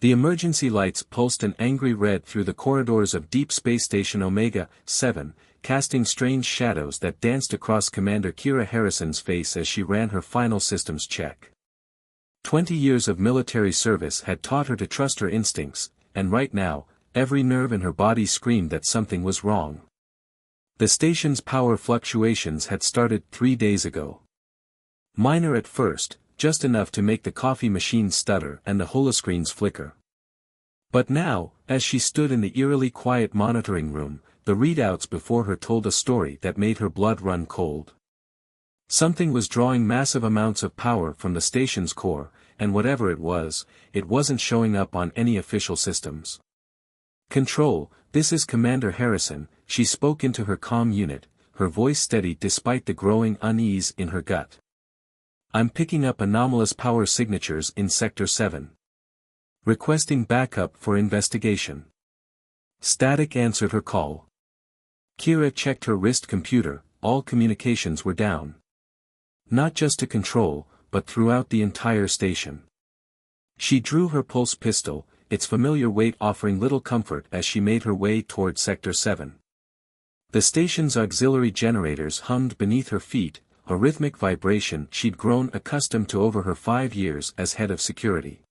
The emergency lights pulsed an angry red through the corridors of Deep Space Station Omega-7, casting strange shadows that danced across Commander Kira Harrison's face as she ran her final systems check. 20 years of military service had taught her to trust her instincts, and right now, every nerve in her body screamed that something was wrong. The station's power fluctuations had started 3 days ago. Minor at first, just enough to make the coffee machine stutter and the holoscreens flicker. But now, as she stood in the eerily quiet monitoring room, the readouts before her told a story that made her blood run cold. Something was drawing massive amounts of power from the station's core, and whatever it wasn't showing up on any official systems. "Control, this is Commander Harrison," she spoke into her comm unit, her voice steady despite the growing unease in her gut. "I'm picking up anomalous power signatures in Sector 7. Requesting backup for investigation." Static answered her call. Kira checked her wrist computer, all communications were down. Not just to Control, but throughout the entire station. She drew her pulse pistol, its familiar weight offering little comfort as she made her way toward Sector 7. The station's auxiliary generators hummed beneath her feet, a rhythmic vibration she'd grown accustomed to over her 5 years as head of security.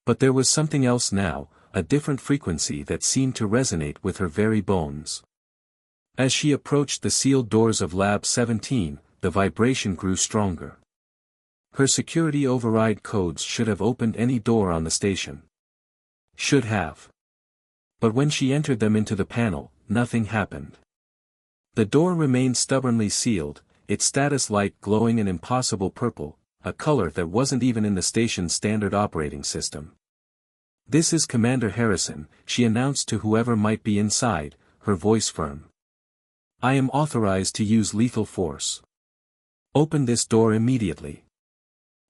But there was something else now, a different frequency that seemed to resonate with her very bones. As she approached the sealed doors of Lab 17, the vibration grew stronger. Her security override codes should have opened any door on the station. Should have. But when she entered them into the panel, nothing happened. The door remained stubbornly sealed, its status light glowing an impossible purple, a color that wasn't even in the station's standard operating system. "This is Commander Harrison," she announced to whoever might be inside, her voice firm. "I am authorized to use lethal force. Open this door immediately."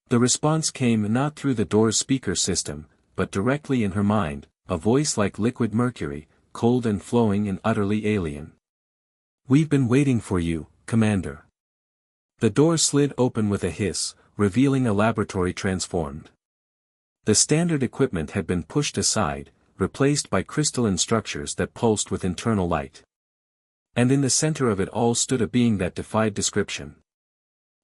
The response came not through the door's speaker system, but directly in her mind, a voice like liquid mercury, cold and flowing and utterly alien. "We've been waiting for you, Commander." The door slid open with a hiss, revealing a laboratory transformed. The standard equipment had been pushed aside, replaced by crystalline structures that pulsed with internal light. And in the center of it all stood a being that defied description.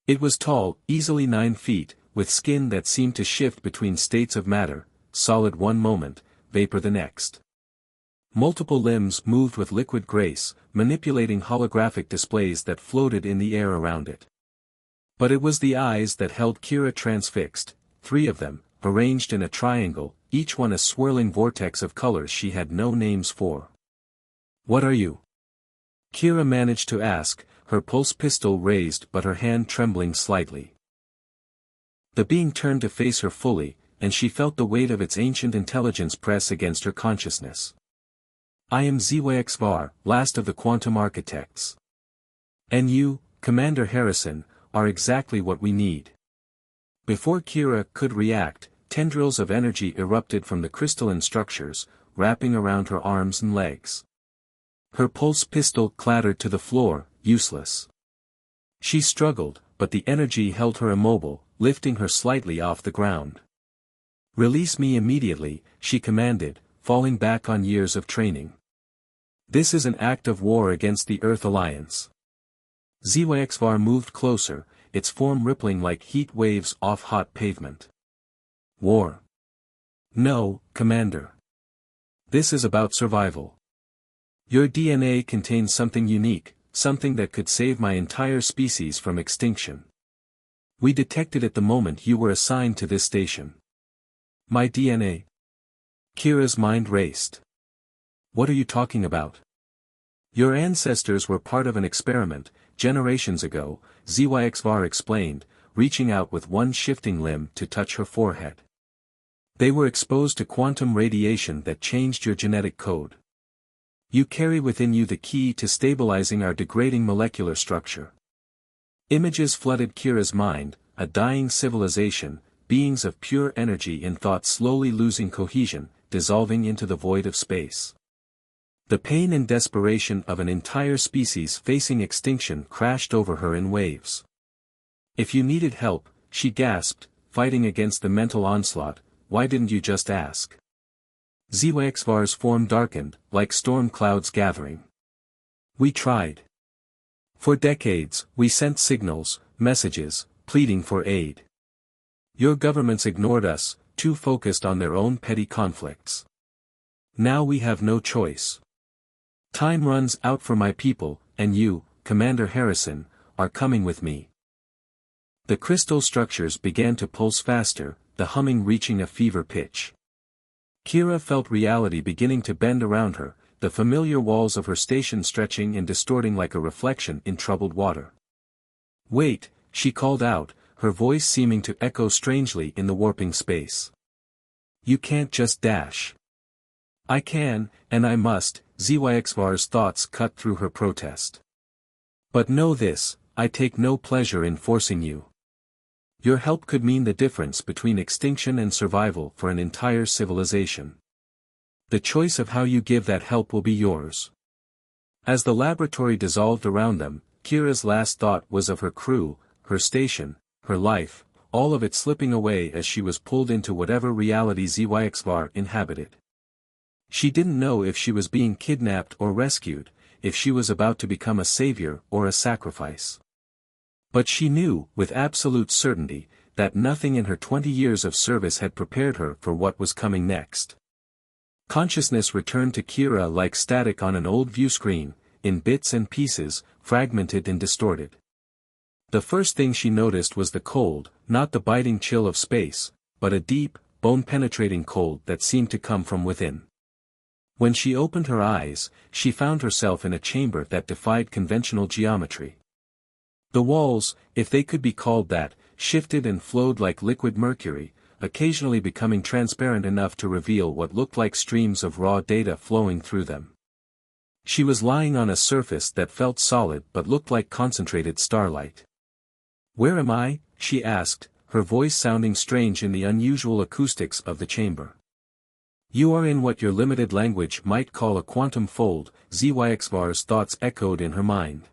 It was tall, easily 9 feet, with skin that seemed to shift between states of matter, solid one moment, vapor the next. Multiple limbs moved with liquid grace, manipulating holographic displays that floated in the air around it. But it was the eyes that held Kira transfixed, 3 of them, arranged in a triangle, each one a swirling vortex of colors she had no names for. "What are you?" Kira managed to ask, her pulse pistol raised but her hand trembling slightly. The being turned to face her fully, and she felt the weight of its ancient intelligence press against her consciousness. "I am Zyxvar, last of the quantum architects. And you, Commander Harrison, are exactly what we need." Before Kira could react, tendrils of energy erupted from the crystalline structures, wrapping around her arms and legs. Her pulse pistol clattered to the floor, useless. She struggled, but the energy held her immobile, lifting her slightly off the ground. "Release me immediately," she commanded, falling back on years of training. "This is an act of war against the Earth Alliance." Zyxvar moved closer, its form rippling like heat waves off hot pavement. "War? No, Commander. This is about survival. Your DNA contains something unique, something that could save my entire species from extinction. We detected it the moment you were assigned to this station." "My DNA?" Kira's mind raced. "What are you talking about?" "Your ancestors were part of an experiment, generations ago," Zyxvar explained, reaching out with one shifting limb to touch her forehead. "They were exposed to quantum radiation that changed your genetic code. You carry within you the key to stabilizing our degrading molecular structure." Images flooded Kira's mind, a dying civilization, beings of pure energy and thought slowly losing cohesion, dissolving into the void of space. The pain and desperation of an entire species facing extinction crashed over her in waves. "If you needed help," she gasped, fighting against the mental onslaught, "why didn't you just ask?" Zwaxvar's form darkened, like storm clouds gathering. We tried. For decades, we sent signals, messages, pleading for aid. Your governments ignored us, too focused on their own petty conflicts. Now we have no choice. Time runs out for my people, and you, Commander Harrison, are coming with me. The crystal structures began to pulse faster, the humming reaching a fever pitch. Kira felt reality beginning to bend around her, the familiar walls of her station stretching and distorting like a reflection in troubled water. Wait, she called out, her voice seeming to echo strangely in the warping space. You can't just dash. I can, and I must, Zwaxvar's thoughts cut through her protest. But know this, I take no pleasure in forcing you. Your help could mean the difference between extinction and survival for an entire civilization. The choice of how you give that help will be yours. As the laboratory dissolved around them, Kira's last thought was of her crew, her station, her life, all of it slipping away as she was pulled into whatever reality Zwaxvar inhabited. She didn't know if she was being kidnapped or rescued, if she was about to become a savior or a sacrifice. But she knew, with absolute certainty, that nothing in her 20 years of service had prepared her for what was coming next. Consciousness returned to Kira like static on an old view screen, in bits and pieces, fragmented and distorted. The first thing she noticed was the cold, not the biting chill of space, but a deep, bone-penetrating cold that seemed to come from within. When she opened her eyes, she found herself in a chamber that defied conventional geometry. The walls, if they could be called that, shifted and flowed like liquid mercury, occasionally becoming transparent enough to reveal what looked like streams of raw data flowing through them. She was lying on a surface that felt solid but looked like concentrated starlight. "Where am I?" she asked, her voice sounding strange in the unusual acoustics of the chamber. "You are in what your limited language might call a quantum fold," Zwaxvar's thoughts echoed in her mind.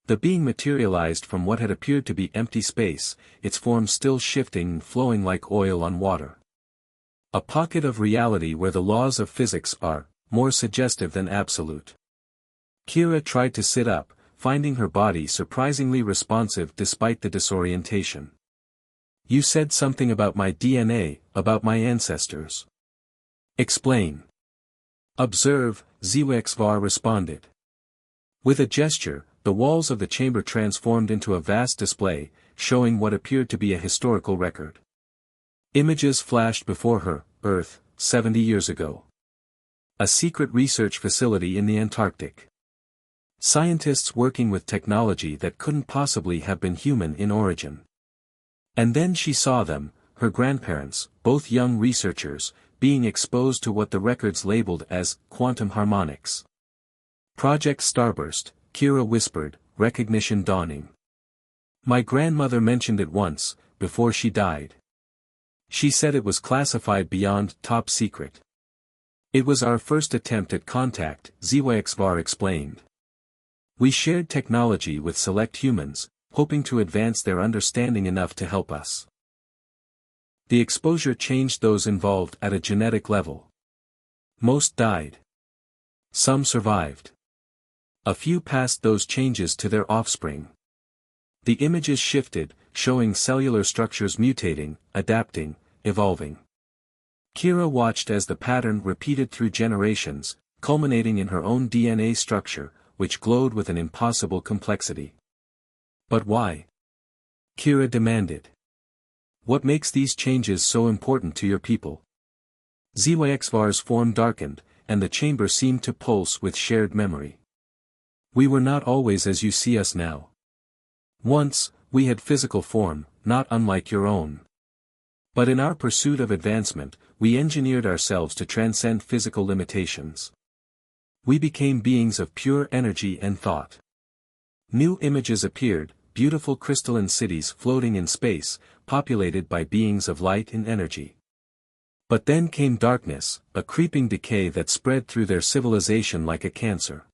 The being materialized from what had appeared to be empty space, its form still shifting and flowing like oil on water. A pocket of reality where the laws of physics are more suggestive than absolute. Kira tried to sit up, finding her body surprisingly responsive despite the disorientation. "You said something about my DNA, about my ancestors. Explain." "Observe," Zwaxvar responded. With a gesture, the walls of the chamber transformed into a vast display, showing what appeared to be a historical record. Images flashed before her: Earth, 70 years ago. A secret research facility in the Antarctic. Scientists working with technology that couldn't possibly have been human in origin. And then she saw them, her grandparents, both young researchers, being exposed to what the records labeled as quantum harmonics. Project Starburst, Kira whispered, recognition dawning. "My grandmother mentioned it once, before she died. She said it was classified beyond top secret. It was our first attempt at contact," Zwaxvar explained. "We shared technology with select humans, hoping to advance their understanding enough to help us. The exposure changed those involved at a genetic level. Most died. Some survived. A few passed those changes to their offspring. The images shifted, showing cellular structures mutating, adapting, evolving. Kira watched as the pattern repeated through generations, culminating in her own DNA structure, which glowed with an impossible complexity. "But why?" Kira demanded. "What makes these changes so important to your people?" Zwaxvar's form darkened, and the chamber seemed to pulse with shared memory. "We were not always as you see us now. Once, we had physical form, not unlike your own. But in our pursuit of advancement, we engineered ourselves to transcend physical limitations. We became beings of pure energy and thought. New images appeared, beautiful crystalline cities floating in space, populated by beings of light and energy. But then came darkness, a creeping decay that spread through their civilization like a cancer.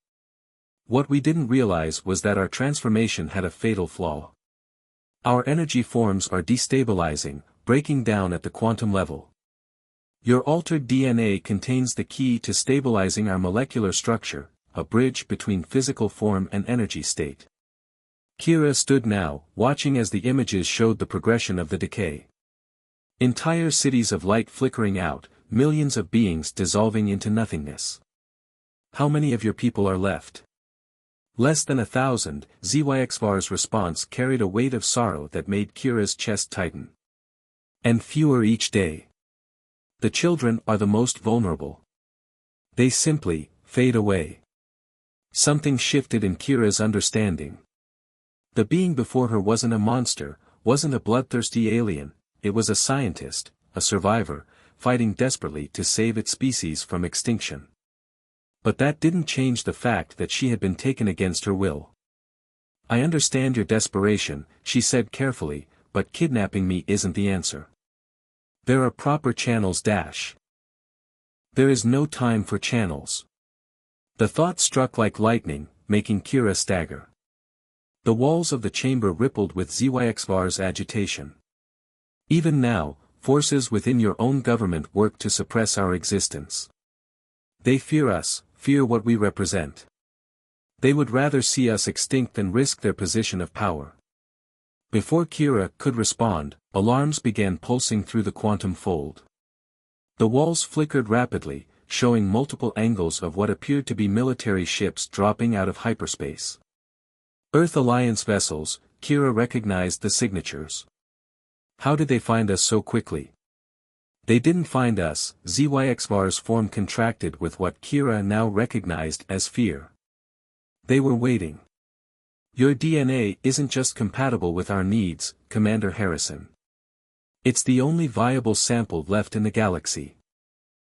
What we didn't realize was that our transformation had a fatal flaw. Our energy forms are destabilizing, breaking down at the quantum level. Your altered DNA contains the key to stabilizing our molecular structure, a bridge between physical form and energy state. Kira stood now, watching as the images showed the progression of the decay. Entire cities of light flickering out, millions of beings dissolving into nothingness. How many of your people are left? Less than 1,000, Zyxvar's response carried a weight of sorrow that made Kira's chest tighten. And fewer each day. The children are the most vulnerable. They simply fade away. Something shifted in Kira's understanding. The being before her wasn't a monster, wasn't a bloodthirsty alien, it was a scientist, a survivor, fighting desperately to save its species from extinction. But that didn't change the fact that she had been taken against her will. I understand your desperation, she said carefully, but kidnapping me isn't the answer. There are proper channels. There is no time for channels. The thought struck like lightning, making Kira stagger. The walls of the chamber rippled with Zyxvar's agitation. Even now, forces within your own government work to suppress our existence. They fear us, fear what we represent. They would rather see us extinct than risk their position of power. Before Kira could respond, alarms began pulsing through the quantum fold. The walls flickered rapidly, showing multiple angles of what appeared to be military ships dropping out of hyperspace. Earth Alliance vessels, Kira recognized the signatures. How did they find us so quickly? They didn't find us, Zyxvar's form contracted with what Kira now recognized as fear. They were waiting. Your DNA isn't just compatible with our needs, Commander Harrison. It's the only viable sample left in the galaxy.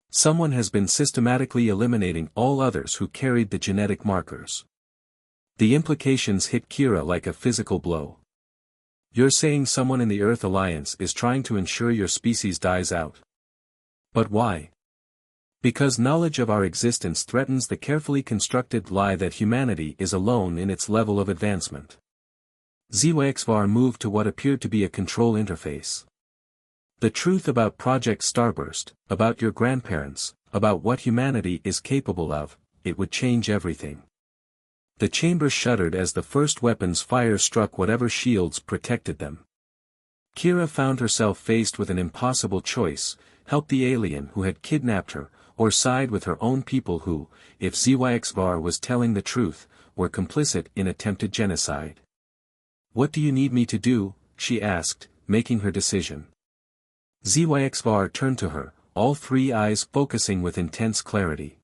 Someone has been systematically eliminating all others who carried the genetic markers. The implications hit Kira like a physical blow. You're saying someone in the Earth Alliance is trying to ensure your species dies out. But why? Because knowledge of our existence threatens the carefully constructed lie that humanity is alone in its level of advancement. Zyxvar moved to what appeared to be a control interface. The truth about Project Starburst, about your grandparents, about what humanity is capable of, it would change everything. The chamber shuddered as the first weapon's fire struck whatever shields protected them. Kira found herself faced with an impossible choice: help the alien who had kidnapped her, or side with her own people who, if Zyxvar was telling the truth, were complicit in attempted genocide. What do you need me to do? She asked, making her decision. Zyxvar turned to her, all three eyes focusing with intense clarity.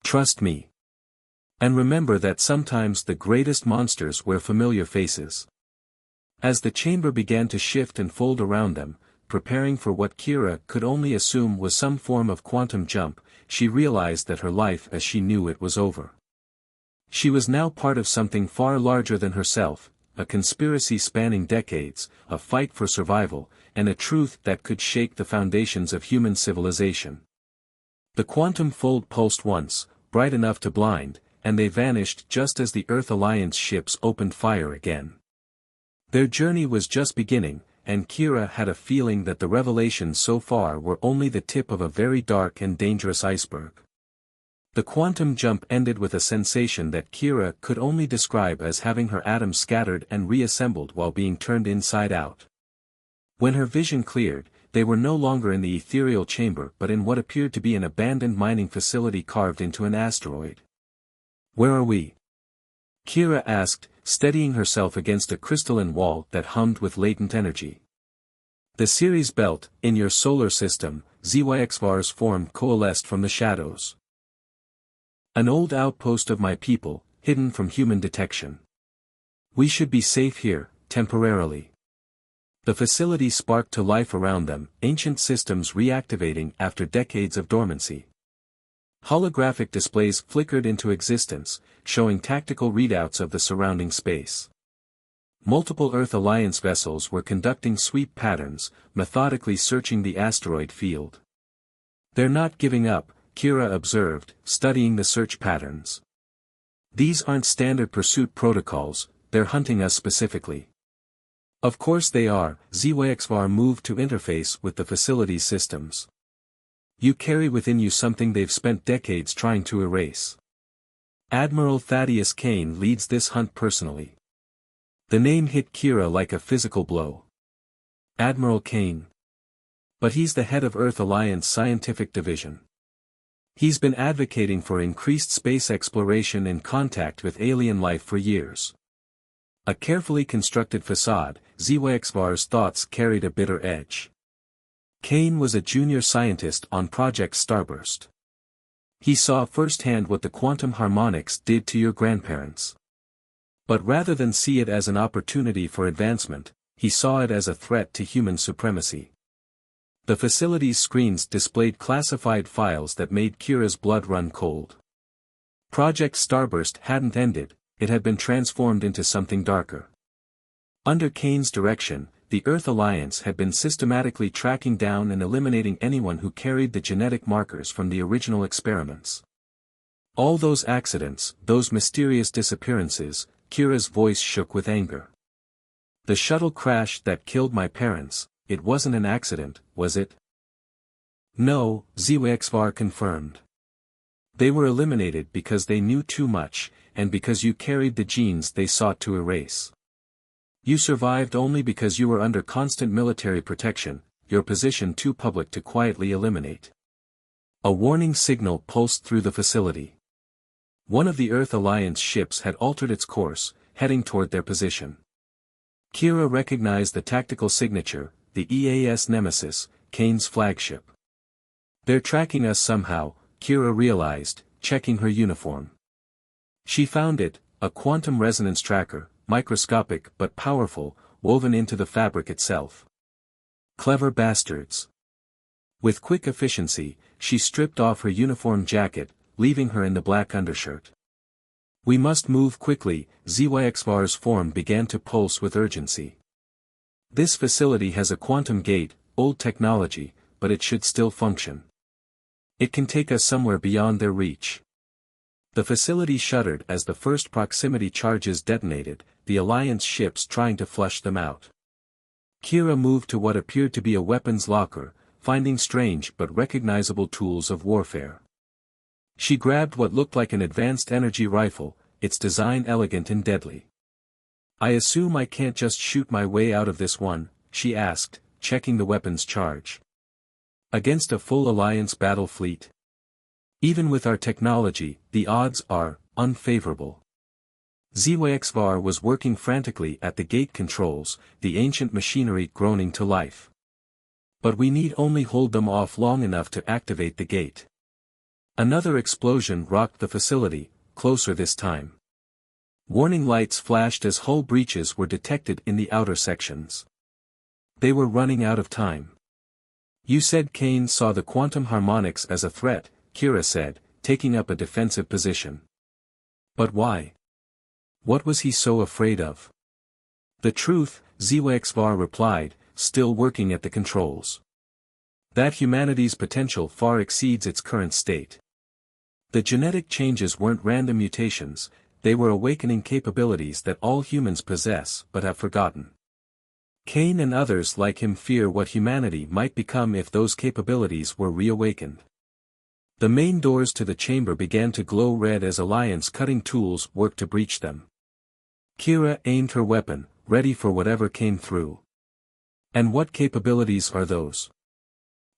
Trust me. And remember that sometimes the greatest monsters wear familiar faces. As the chamber began to shift and fold around them, preparing for what Kira could only assume was some form of quantum jump, she realized that her life as she knew it was over. She was now part of something far larger than herself, a conspiracy spanning decades, a fight for survival, and a truth that could shake the foundations of human civilization. The quantum fold pulsed once, bright enough to blind, and they vanished just as the Earth Alliance ships opened fire again. Their journey was just beginning, and Kira had a feeling that the revelations so far were only the tip of a very dark and dangerous iceberg. The quantum jump ended with a sensation that Kira could only describe as having her atoms scattered and reassembled while being turned inside out. When her vision cleared, they were no longer in the ethereal chamber but in what appeared to be an abandoned mining facility carved into an asteroid. Where are we? Kira asked, steadying herself against a crystalline wall that hummed with latent energy. The Ceres belt, in your solar system, Zyxvar's form coalesced from the shadows. An old outpost of my people, hidden from human detection. We should be safe here, temporarily. The facility sparked to life around them, ancient systems reactivating after decades of dormancy. Holographic displays flickered into existence, showing tactical readouts of the surrounding space. Multiple Earth Alliance vessels were conducting sweep patterns, methodically searching the asteroid field. They're not giving up, Kira observed, studying the search patterns. These aren't standard pursuit protocols, they're hunting us specifically. Of course they are, Zyxvar moved to interface with the facility's systems. You carry within you something they've spent decades trying to erase. Admiral Thaddeus Kane leads this hunt personally. The name hit Kira like a physical blow. Admiral Kane. But he's the head of Earth Alliance Scientific Division. He's been advocating for increased space exploration and contact with alien life for years. A carefully constructed facade, Zwaxvar's thoughts carried a bitter edge. Kane was a junior scientist on Project Starburst. He saw firsthand what the quantum harmonics did to your grandparents. But rather than see it as an opportunity for advancement, he saw it as a threat to human supremacy. The facility's screens displayed classified files that made Kira's blood run cold. Project Starburst hadn't ended, it had been transformed into something darker. Under Kane's direction, the Earth Alliance had been systematically tracking down and eliminating anyone who carried the genetic markers from the original experiments. All those accidents, those mysterious disappearances, Kira's voice shook with anger. The shuttle crash that killed my parents, it wasn't an accident, was it? No, Zwaxvar confirmed. They were eliminated because they knew too much, and because you carried the genes they sought to erase. You survived only because you were under constant military protection, your position too public to quietly eliminate. A warning signal pulsed through the facility. One of the Earth Alliance ships had altered its course, heading toward their position. Kira recognized the tactical signature, the EAS Nemesis, Kane's flagship. They're tracking us somehow, Kira realized, checking her uniform. She found it, a quantum resonance tracker, microscopic but powerful, woven into the fabric itself. Clever bastards. With quick efficiency, she stripped off her uniform jacket, leaving her in the black undershirt. We must move quickly, Zwaxvar's form began to pulse with urgency. This facility has a quantum gate, old technology, but it should still function. It can take us somewhere beyond their reach. The facility shuddered as the first proximity charges detonated, the Alliance ships trying to flush them out. Kira moved to what appeared to be a weapons locker, finding strange but recognizable tools of warfare. She grabbed what looked like an advanced energy rifle, its design elegant and deadly. I assume I can't just shoot my way out of this one, she asked, checking the weapon's charge. Against a full Alliance battle fleet? Even with our technology, the odds are unfavorable. Zwaxvar was working frantically at the gate controls, the ancient machinery groaning to life. But we need only hold them off long enough to activate the gate. Another explosion rocked the facility, closer this time. Warning lights flashed as hull breaches were detected in the outer sections. They were running out of time. You said Kane saw the quantum harmonics as a threat, Kira said, taking up a defensive position. But why? What was he so afraid of? The truth, Zwaxvar replied, still working at the controls. That humanity's potential far exceeds its current state. The genetic changes weren't random mutations, they were awakening capabilities that all humans possess but have forgotten. Kane and others like him fear what humanity might become if those capabilities were reawakened. The main doors to the chamber began to glow red as Alliance cutting tools worked to breach them. Kira aimed her weapon, ready for whatever came through. And what capabilities are those?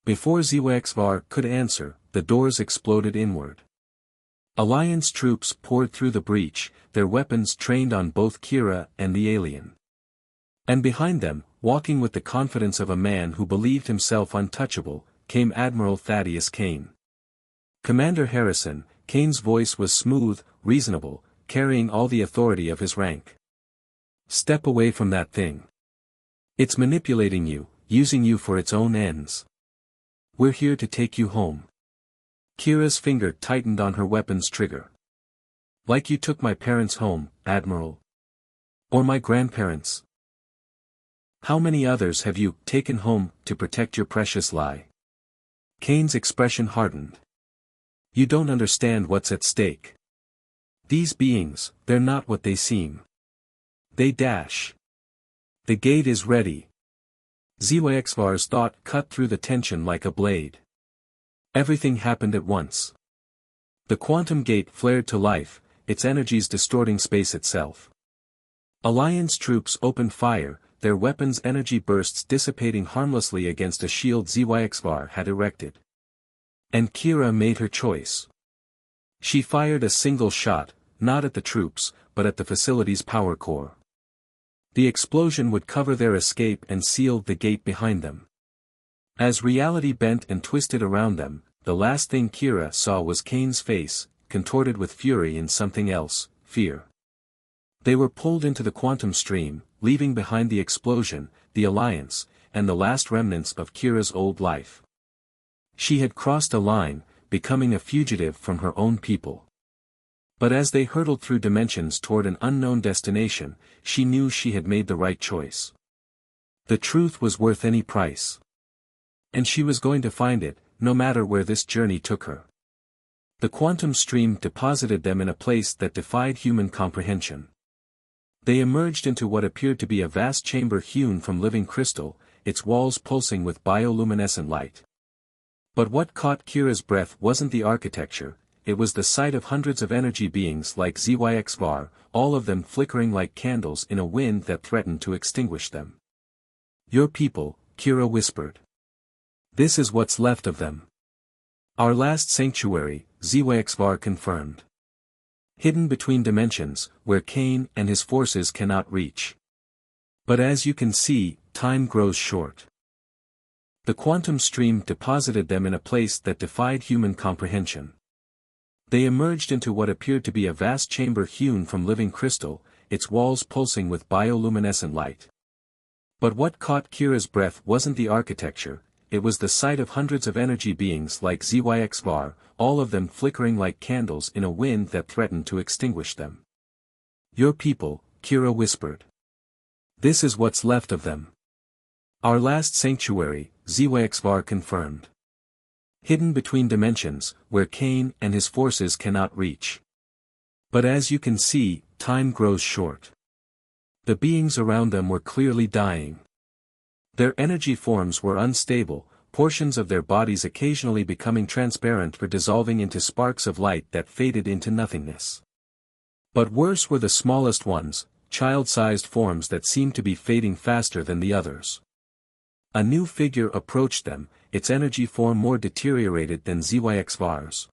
Before Zwaxvar could answer, the doors exploded inward. Alliance troops poured through the breach, their weapons trained on both Kira and the alien. And behind them, walking with the confidence of a man who believed himself untouchable, came Admiral Thaddeus Kane. Commander Harrison, Kane's voice was smooth, reasonable, carrying all the authority of his rank. Step away from that thing. It's manipulating you, using you for its own ends. We're here to take you home. Kira's finger tightened on her weapon's trigger. Like you took my parents home, Admiral. Or my grandparents. How many others have you taken home to protect your precious lie? Kane's expression hardened. You don't understand what's at stake. These beings, they're not what they seem. They dash. The gate is ready. Zwaxvar's thought cut through the tension like a blade. Everything happened at once. The quantum gate flared to life, its energies distorting space itself. Alliance troops opened fire, their weapons' energy bursts dissipating harmlessly against a shield Zyxvar had erected. And Kira made her choice. She fired a single shot, not at the troops, but at the facility's power core. The explosion would cover their escape and sealed the gate behind them. As reality bent and twisted around them, the last thing Kira saw was Kane's face, contorted with fury and something else, fear. They were pulled into the quantum stream, leaving behind the explosion, the alliance, and the last remnants of Kira's old life. She had crossed a line, becoming a fugitive from her own people. But as they hurtled through dimensions toward an unknown destination, she knew she had made the right choice. The truth was worth any price. And she was going to find it, no matter where this journey took her. The quantum stream deposited them in a place that defied human comprehension. They emerged into what appeared to be a vast chamber hewn from living crystal, its walls pulsing with bioluminescent light. But what caught Kira's breath wasn't the architecture, it was the sight of hundreds of energy beings like Zyxvar, all of them flickering like candles in a wind that threatened to extinguish them. "Your people," Kira whispered. "This is what's left of them." "Our last sanctuary," Zyxvar confirmed. "Hidden between dimensions, where Kane and his forces cannot reach. But as you can see, time grows short." The quantum stream deposited them in a place that defied human comprehension. They emerged into what appeared to be a vast chamber hewn from living crystal, its walls pulsing with bioluminescent light. But what caught Kira's breath wasn't the architecture, it was the sight of hundreds of energy beings like Zyxvar, all of them flickering like candles in a wind that threatened to extinguish them. "Your people," Kira whispered. "This is what's left of them." "Our last sanctuary," Zyxvar confirmed. "Hidden between dimensions, where Kane and his forces cannot reach. But as you can see, time grows short." The beings around them were clearly dying. Their energy forms were unstable, portions of their bodies occasionally becoming transparent or dissolving into sparks of light that faded into nothingness. But worse were the smallest ones, child-sized forms that seemed to be fading faster than the others. A new figure approached them, its energy form more deteriorated than Zyxvar's.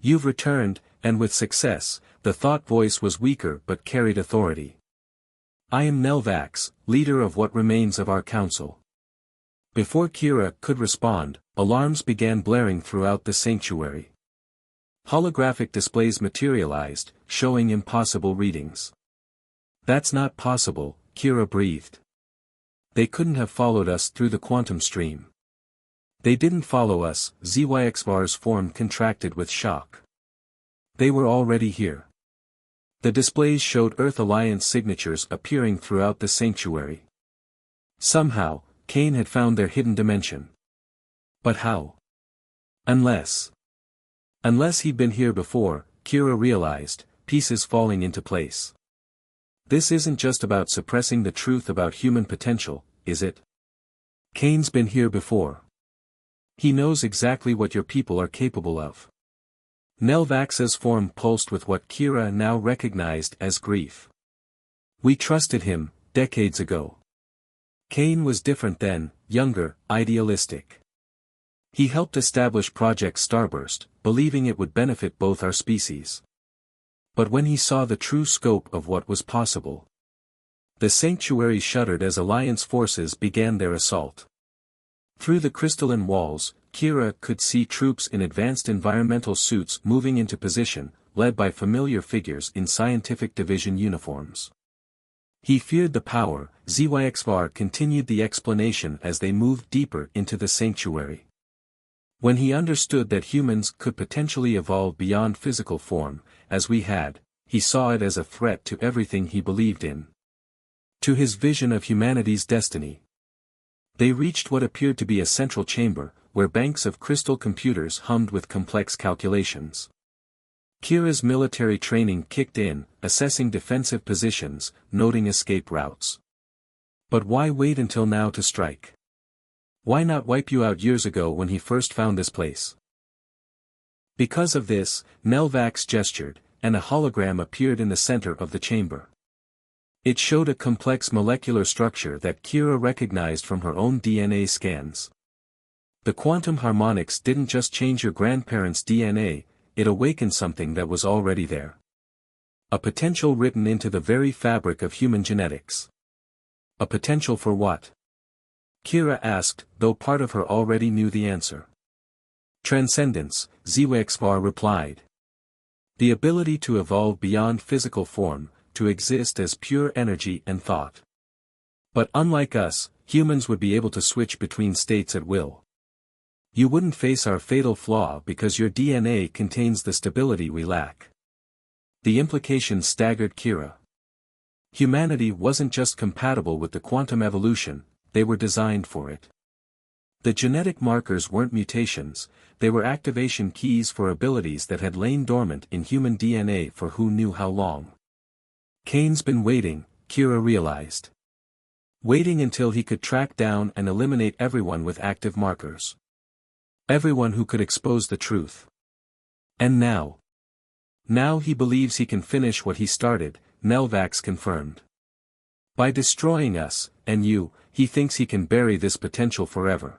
"You've returned," and with success, the thought voice was weaker but carried authority. "I am Nelvax, leader of what remains of our council." Before Kira could respond, alarms began blaring throughout the sanctuary. Holographic displays materialized, showing impossible readings. "That's not possible," Kira breathed. "They couldn't have followed us through the quantum stream." "They didn't follow us," Zyxvar's form contracted with shock. "They were already here." The displays showed Earth Alliance signatures appearing throughout the sanctuary. Somehow, Kane had found their hidden dimension. But how? Unless he'd been here before, Kira realized, pieces falling into place. This isn't just about suppressing the truth about human potential, is it? Kane's been here before. He knows exactly what your people are capable of. Nelvax's form pulsed with what Kira now recognized as grief. "We trusted him, decades ago. Kane was different then, younger, idealistic. He helped establish Project Starburst, believing it would benefit both our species. But when he saw the true scope of what was possible..." The sanctuary shuddered as Alliance forces began their assault. Through the crystalline walls, Kira could see troops in advanced environmental suits moving into position, led by familiar figures in scientific division uniforms. He feared the power. Zyxvar continued the explanation as they moved deeper into the sanctuary. When he understood that humans could potentially evolve beyond physical form, as we had, he saw it as a threat to everything he believed in. To his vision of humanity's destiny. They reached what appeared to be a central chamber, where banks of crystal computers hummed with complex calculations. Kira's military training kicked in, assessing defensive positions, noting escape routes. But why wait until now to strike? Why not wipe you out years ago when he first found this place? Because of this, Nelvax gestured, and a hologram appeared in the center of the chamber. It showed a complex molecular structure that Kira recognized from her own DNA scans. The quantum harmonics didn't just change your grandparents' DNA, it awakened something that was already there. A potential written into the very fabric of human genetics. A potential for what? Kira asked, though part of her already knew the answer. Transcendence, Zwexvar replied. The ability to evolve beyond physical form, to exist as pure energy and thought. But unlike us, humans would be able to switch between states at will. You wouldn't face our fatal flaw because your DNA contains the stability we lack. The implications staggered Kira. Humanity wasn't just compatible with the quantum evolution, they were designed for it. The genetic markers weren't mutations, they were activation keys for abilities that had lain dormant in human DNA for who knew how long. Kane's been waiting, Kira realized. Waiting until he could track down and eliminate everyone with active markers. Everyone who could expose the truth. And now. Now he believes he can finish what he started, Nelvax confirmed. By destroying us, and you, he thinks he can bury this potential forever.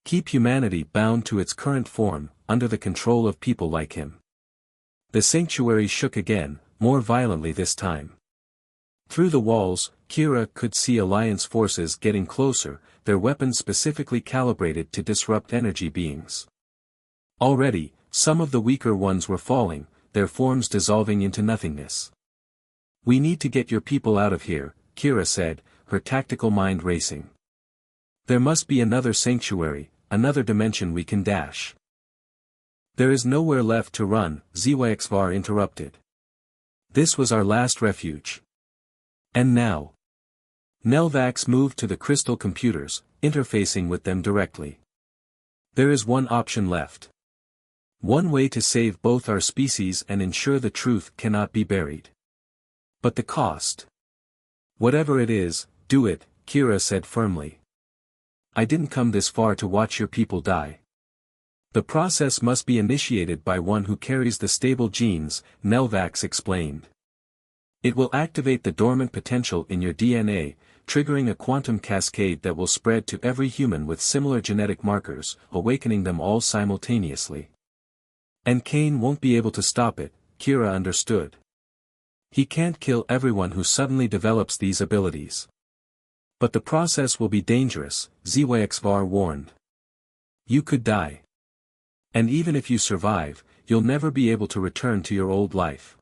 Keep humanity bound to its current form, under the control of people like him. The sanctuary shook again, more violently this time. Through the walls, Kira could see Alliance forces getting closer, their weapons specifically calibrated to disrupt energy beings. Already, some of the weaker ones were falling, their forms dissolving into nothingness. We need to get your people out of here, Kira said, her tactical mind racing. There must be another sanctuary, another dimension we can dash. There is nowhere left to run, Zwexvar interrupted. This was our last refuge. And now. Nelvax moved to the crystal computers, interfacing with them directly. There is one option left. One way to save both our species and ensure the truth cannot be buried. But the cost. Whatever it is, do it, Kira said firmly. I didn't come this far to watch your people die. The process must be initiated by one who carries the stable genes, Nelvax explained. It will activate the dormant potential in your DNA, triggering a quantum cascade that will spread to every human with similar genetic markers, awakening them all simultaneously. And Kane won't be able to stop it, Kira understood. He can't kill everyone who suddenly develops these abilities. But the process will be dangerous, Zwexvar warned. You could die. And even if you survive, you'll never be able to return to your old life.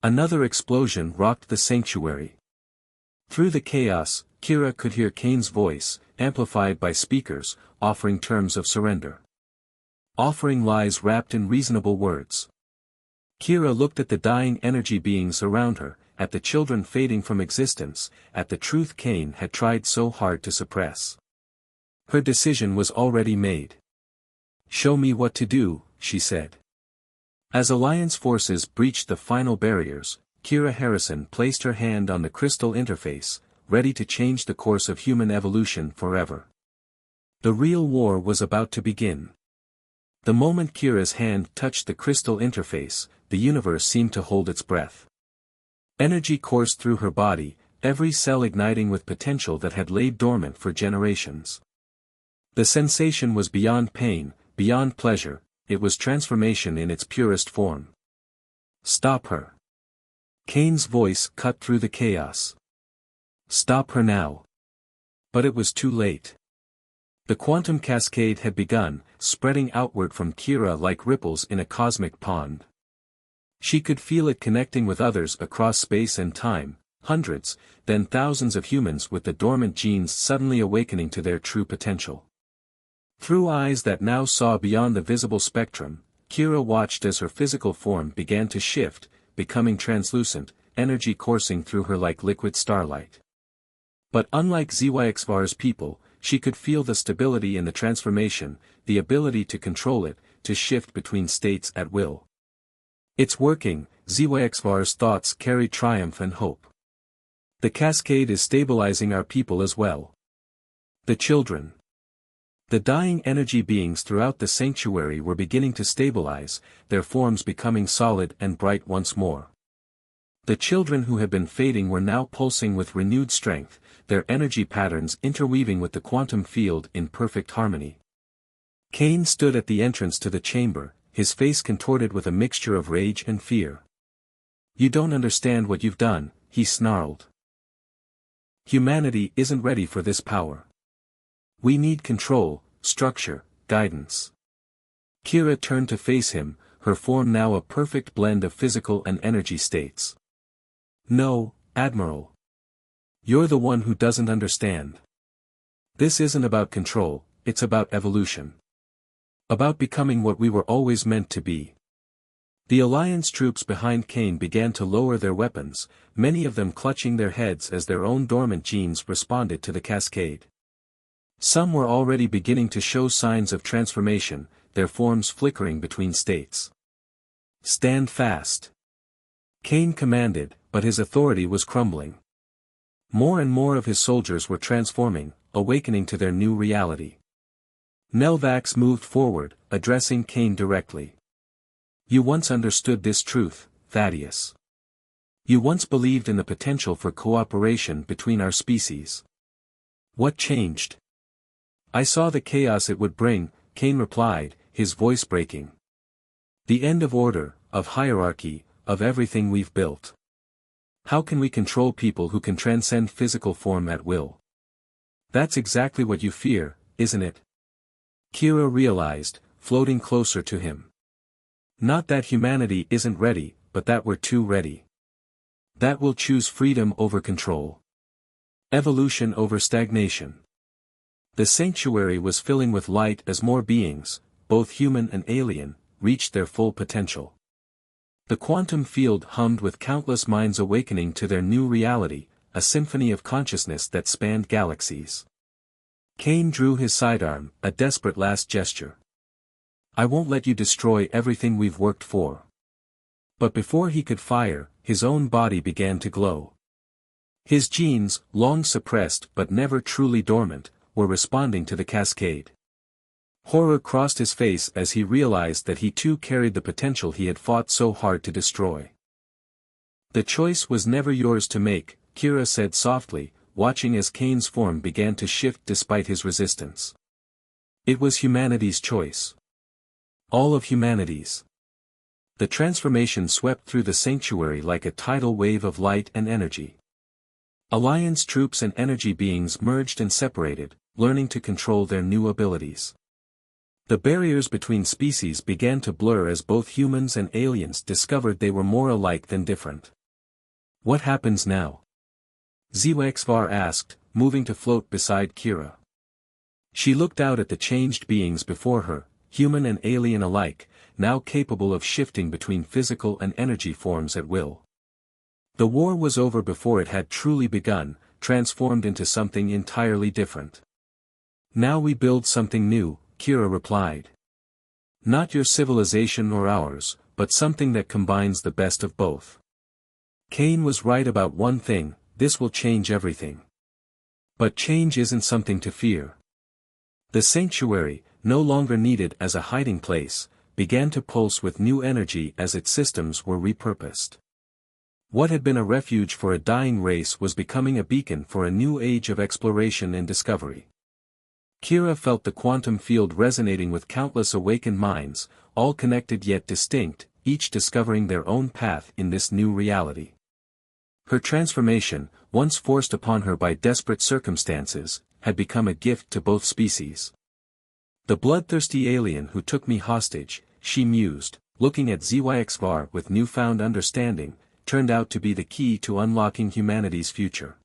Another explosion rocked the sanctuary. Through the chaos, Kira could hear Kane's voice, amplified by speakers, offering terms of surrender. Offering lies wrapped in reasonable words. Kira looked at the dying energy beings around her, at the children fading from existence, at the truth Kane had tried so hard to suppress. Her decision was already made. Show me what to do, she said. As Alliance forces breached the final barriers, Kira Harrison placed her hand on the crystal interface, ready to change the course of human evolution forever. The real war was about to begin. The moment Kira's hand touched the crystal interface, the universe seemed to hold its breath. Energy coursed through her body, every cell igniting with potential that had laid dormant for generations. The sensation was beyond pain, beyond pleasure, it was transformation in its purest form. Stop her. Kane's voice cut through the chaos. Stop her now. But it was too late. The quantum cascade had begun, spreading outward from Kira like ripples in a cosmic pond. She could feel it connecting with others across space and time, hundreds, then thousands of humans with the dormant genes suddenly awakening to their true potential. Through eyes that now saw beyond the visible spectrum, Kira watched as her physical form began to shift, becoming translucent, energy coursing through her like liquid starlight. But unlike Zwexvar's people, she could feel the stability in the transformation, the ability to control it, to shift between states at will. It's working, Zwexvar's thoughts carried triumph and hope. The cascade is stabilizing our people as well. The children. The dying energy beings throughout the sanctuary were beginning to stabilize, their forms becoming solid and bright once more. The children who had been fading were now pulsing with renewed strength, their energy patterns interweaving with the quantum field in perfect harmony. Cain stood at the entrance to the chamber, his face contorted with a mixture of rage and fear. "You don't understand what you've done," he snarled. "Humanity isn't ready for this power. We need control, structure, guidance." Kira turned to face him, her form now a perfect blend of physical and energy states. "No, Admiral. You're the one who doesn't understand. This isn't about control, it's about evolution. About becoming what we were always meant to be." The Alliance troops behind Cain began to lower their weapons, many of them clutching their heads as their own dormant genes responded to the cascade. Some were already beginning to show signs of transformation, their forms flickering between states. "Stand fast." Cain commanded, but his authority was crumbling. More and more of his soldiers were transforming, awakening to their new reality. Melvax moved forward, addressing Cain directly. "You once understood this truth, Thaddeus. You once believed in the potential for cooperation between our species. What changed?" "I saw the chaos it would bring," Cain replied, his voice breaking. "The end of order, of hierarchy, of everything we've built. How can we control people who can transcend physical form at will?" "That's exactly what you fear, isn't it?" Kira realized, floating closer to him. "Not that humanity isn't ready, but that we're too ready. That we'll choose freedom over control. Evolution over stagnation." The sanctuary was filling with light as more beings, both human and alien, reached their full potential. The quantum field hummed with countless minds awakening to their new reality, a symphony of consciousness that spanned galaxies. Cain drew his sidearm, a desperate last gesture. "I won't let you destroy everything we've worked for." But before he could fire, his own body began to glow. His genes, long suppressed but never truly dormant, were responding to the cascade. Horror crossed his face as he realized that he too carried the potential he had fought so hard to destroy. "The choice was never yours to make," Kira said softly, watching as Cain's form began to shift despite his resistance. "It was humanity's choice. All of humanity's." The transformation swept through the sanctuary like a tidal wave of light and energy. Alliance troops and energy beings merged and separated, learning to control their new abilities. The barriers between species began to blur as both humans and aliens discovered they were more alike than different. "What happens now?" Ziwexvar asked, moving to float beside Kira. She looked out at the changed beings before her, human and alien alike, now capable of shifting between physical and energy forms at will. The war was over before it had truly begun, transformed into something entirely different. "Now we build something new," Kira replied. "Not your civilization or ours, but something that combines the best of both." Cain was right about one thing: this will change everything. But change isn't something to fear. The sanctuary, no longer needed as a hiding place, began to pulse with new energy as its systems were repurposed. What had been a refuge for a dying race was becoming a beacon for a new age of exploration and discovery. Kira felt the quantum field resonating with countless awakened minds, all connected yet distinct, each discovering their own path in this new reality. Her transformation, once forced upon her by desperate circumstances, had become a gift to both species. "The bloodthirsty alien who took me hostage," she mused, looking at Zyxvar with newfound understanding, turned out to be the key to unlocking humanity's future.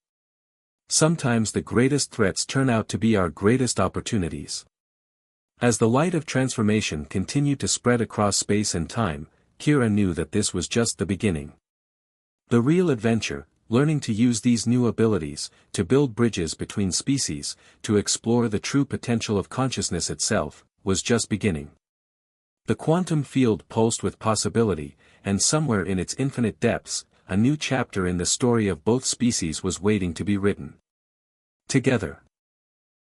Sometimes the greatest threats turn out to be our greatest opportunities. As the light of transformation continued to spread across space and time, Kira knew that this was just the beginning. The real adventure, learning to use these new abilities, to build bridges between species, to explore the true potential of consciousness itself, was just beginning. The quantum field pulsed with possibility, and somewhere in its infinite depths, a new chapter in the story of both species was waiting to be written. Together.